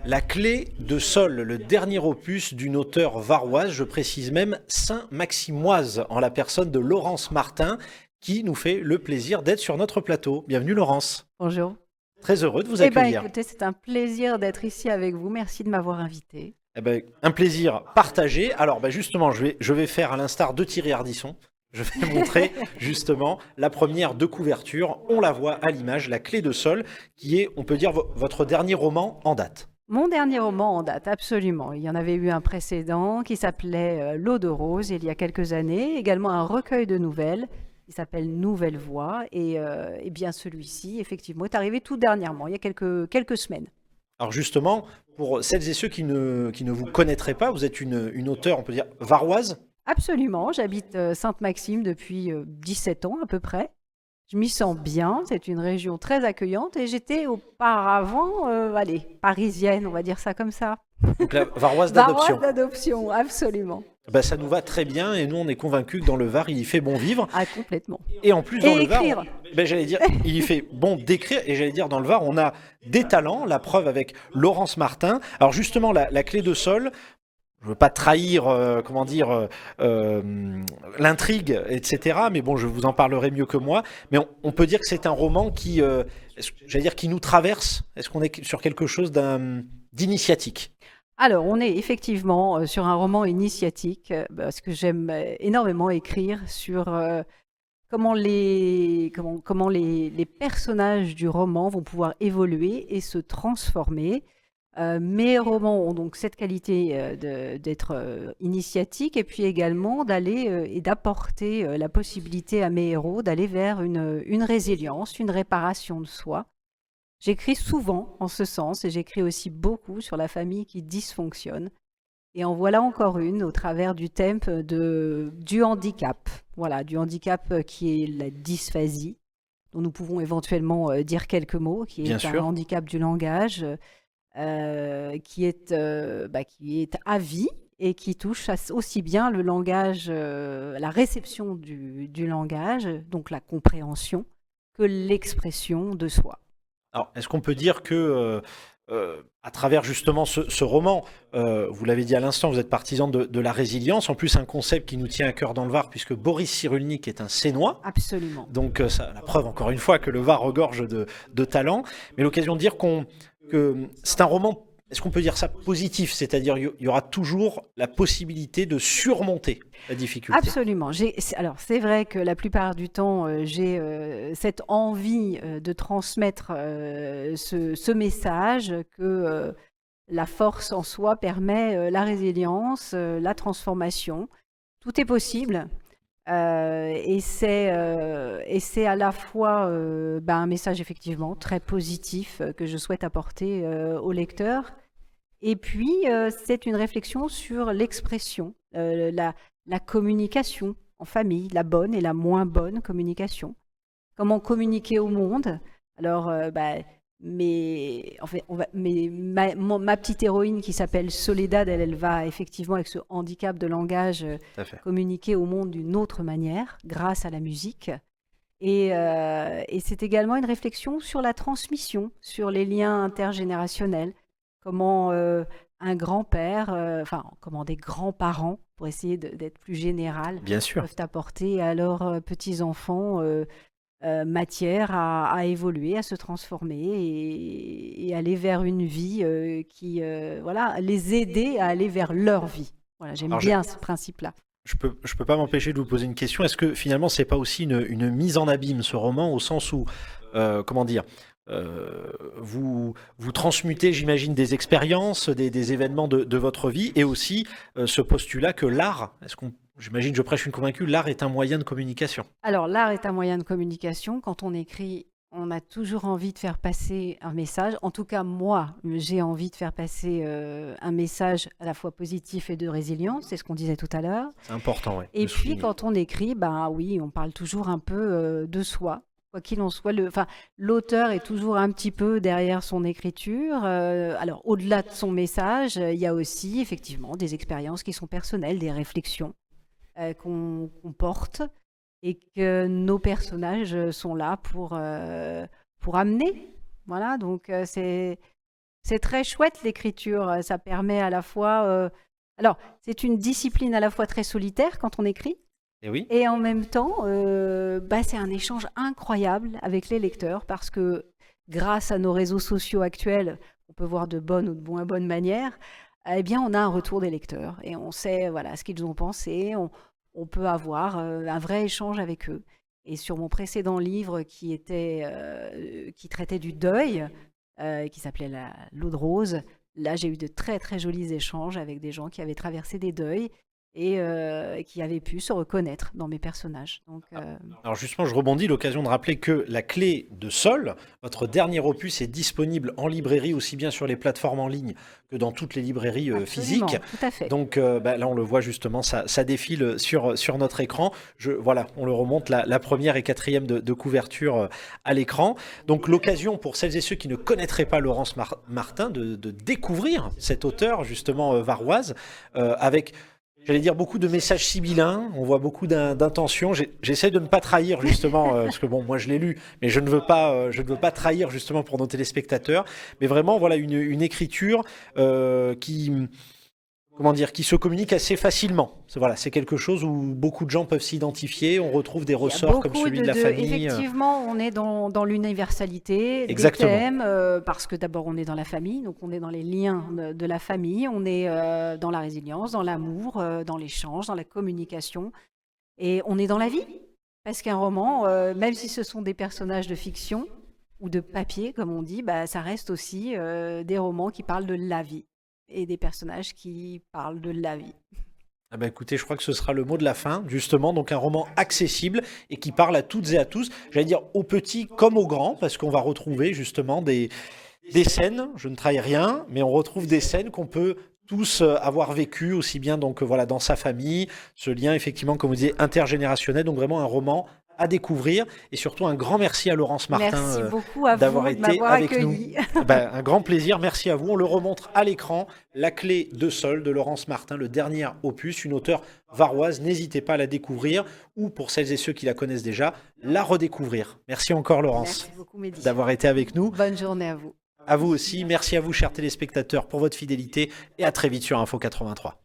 La clé de Sol, le dernier opus d'une auteure varoise, je précise même Saint-Maximoise, en la personne de Laurence Martin, qui nous fait le plaisir d'être sur notre plateau. Bienvenue Laurence. Bonjour. Très heureux de vous Eh bien, accueillir. écoutez, c'est un plaisir d'être ici avec vous. Merci de m'avoir invité. Eh ben, un plaisir partagé. Alors justement, je vais faire à l'instar de Thierry Ardisson. Je vais montrer justement la première de couverture. On la voit à l'image, La Clé de Sol, qui est, on peut dire, votre dernier roman en date. Mon dernier roman en date, absolument. Il y en avait eu un précédent qui s'appelait L'eau de rose il y a quelques années. Également un recueil de nouvelles qui s'appelle Nouvelle Voix. Et bien celui-ci, effectivement, est arrivé tout dernièrement, il y a quelques semaines. Alors justement, pour celles et ceux qui ne vous connaîtraient pas, vous êtes une auteure, on peut dire, varoise. Absolument. J'habite Sainte-Maxime depuis 17 ans à peu près. Je m'y sens bien, c'est une région très accueillante et j'étais auparavant, parisienne, on va dire ça comme ça. Donc la varoise Varoise d'adoption. d'adoption, absolument. Ça nous va très bien et nous on est convaincus que dans le Var il y fait bon vivre. Ah, complètement. Et en plus Et dans le Var, écrire. j'allais dire, il y fait bon d'écrire et j'allais dire dans le Var on a des talents, la preuve avec Laurence Martin. Alors justement la clé de Sol, je veux pas trahir, l'intrigue, etc. Mais bon, je vous en parlerai mieux que moi. Mais on peut dire que c'est un roman qui, j'allais dire, qui nous traverse. Est-ce qu'on est sur quelque chose d'initiatique? Alors, on est effectivement sur un roman initiatique, parce que j'aime énormément écrire sur comment les personnages du roman vont pouvoir évoluer et se transformer. Mes romans ont donc cette qualité d'être initiatique et puis également d'aller et d'apporter la possibilité à mes héros d'aller vers une résilience, une réparation de soi. J'écris souvent en ce sens et j'écris aussi beaucoup sur la famille qui dysfonctionne. Et en voilà encore une au travers du thème du handicap. Voilà, du handicap qui est la dysphasie, dont nous pouvons éventuellement dire quelques mots, qui Bien est un sûr. handicap du langage qui est à vie et qui touche aussi bien le langage, la réception du langage, donc la compréhension, que l'expression de soi. Alors, est-ce qu'on peut dire que, à travers justement ce roman, vous l'avez dit à l'instant, vous êtes partisan de la résilience, en plus un concept qui nous tient à cœur dans le Var, puisque Boris Cyrulnik est un Sénois, Absolument. donc la preuve encore une fois que le Var regorge de talent, mais l'occasion de dire que c'est un roman, est-ce qu'on peut dire ça positif, c'est-à-dire il y aura toujours la possibilité de surmonter la difficulté. Absolument. Alors, c'est vrai que la plupart du temps, j'ai cette envie de transmettre ce message que la force en soi permet la résilience, la transformation. Tout est possible. Et c'est à la fois un message effectivement très positif que je souhaite apporter au lecteur. Et puis, c'est une réflexion sur l'expression, la communication en famille, la bonne et la moins bonne communication. Comment communiquer au monde. Alors, en fait, ma petite héroïne qui s'appelle Soledad, elle va effectivement, avec ce handicap de langage, Tout à fait. communiquer au monde d'une autre manière, grâce à la musique. Et c'est également une réflexion sur la transmission, sur les liens intergénérationnels. Comment un grand-père, comment des grands-parents, pour essayer d'être plus général, Bien sûr. peuvent apporter à leurs petits-enfants matière à évoluer, à se transformer et aller vers une vie qui, les aider à aller vers leur vie. Voilà, j'aime Alors, bien ce principe-là. je peux pas m'empêcher de vous poser une question. Est-ce que finalement c'est pas aussi une mise en abîme ce roman au sens où, comment dire, vous transmutez, j'imagine, des expériences, des événements de votre vie et aussi ce postulat que l'art, j'imagine, je prêche une convaincue, l'art est un moyen de communication. Alors, l'art est un moyen de communication. Quand on écrit, on a toujours envie de faire passer un message. En tout cas, moi, j'ai envie de faire passer un message à la fois positif et de résilience. C'est ce qu'on disait tout à l'heure. C'est important, ouais, Et de puis, souligner. quand on écrit, oui, on parle toujours un peu de soi. Quoi qu'il en soit, l'auteur est toujours un petit peu derrière son écriture. Alors, au-delà de son message, il y a aussi effectivement des expériences qui sont personnelles, des réflexions qu'on porte et que nos personnages sont là pour amener. Voilà, donc C'est très chouette l'écriture. Ça permet à la fois. Alors, c'est une discipline à la fois très solitaire quand on écrit, Et oui. et en même temps, c'est un échange incroyable avec les lecteurs parce que grâce à nos réseaux sociaux actuels, on peut voir de bonnes ou de moins bonnes manières. Eh bien, on a un retour des lecteurs et on sait voilà ce qu'ils ont pensé. On peut avoir un vrai échange avec eux. Et sur mon précédent livre qui traitait du deuil, qui s'appelait L'eau de rose, là j'ai eu de très très jolis échanges avec des gens qui avaient traversé des deuils et qui avaient pu se reconnaître dans mes personnages. Donc, Alors justement, je rebondis, l'occasion de rappeler que La Clé de Sol, votre dernier opus, est disponible en librairie, aussi bien sur les plateformes en ligne que dans toutes les librairies absolument, physiques. tout à fait. Donc là, on le voit justement, ça défile sur notre écran. Voilà, on le remonte, la première et quatrième de couverture à l'écran. Donc l'occasion pour celles et ceux qui ne connaîtraient pas Laurence Martin de découvrir cet auteur, justement varoise, avec... J'allais dire beaucoup de messages sibyllins, on voit beaucoup d'intentions. J'essaie de ne pas trahir justement, parce que bon, moi je l'ai lu, mais je ne veux pas trahir justement pour nos téléspectateurs. Mais vraiment, voilà une écriture qui se communique assez facilement. Voilà, c'est quelque chose où beaucoup de gens peuvent s'identifier. On retrouve des Il y a ressorts comme beaucoup celui de la famille. Effectivement, on est dans l'universalité des Exactement. thèmes, parce que d'abord on est dans la famille, donc on est dans les liens de la famille, on est dans la résilience, dans l'amour, dans l'échange, dans la communication, et on est dans la vie. Parce qu'un roman, même si ce sont des personnages de fiction ou de papier, comme on dit, ça reste aussi des romans qui parlent de la vie et des personnages qui parlent de la vie. Ah bah écoutez, je crois que ce sera le mot de la fin, justement. Donc un roman accessible et qui parle à toutes et à tous, j'allais dire aux petits comme aux grands, parce qu'on va retrouver justement des scènes, je ne trahis rien, mais on retrouve des scènes qu'on peut tous avoir vécues, aussi bien donc voilà dans sa famille, ce lien effectivement, comme vous disiez, intergénérationnel. Donc vraiment un roman à découvrir, et surtout un grand merci à Laurence Martin Merci beaucoup à d'avoir vous de été m'avoir avec accueilli. nous. Un grand plaisir, merci à vous. On le remontre à l'écran, La Clé de Sol de Laurence Martin, le dernier opus, une auteure varoise. N'hésitez pas à la découvrir, ou pour celles et ceux qui la connaissent déjà, la redécouvrir. Merci encore Laurence Merci beaucoup, Mehdi. d'avoir été avec nous. Bonne journée à vous. À vous aussi, merci à vous chers téléspectateurs pour votre fidélité, et à très vite sur Info 83.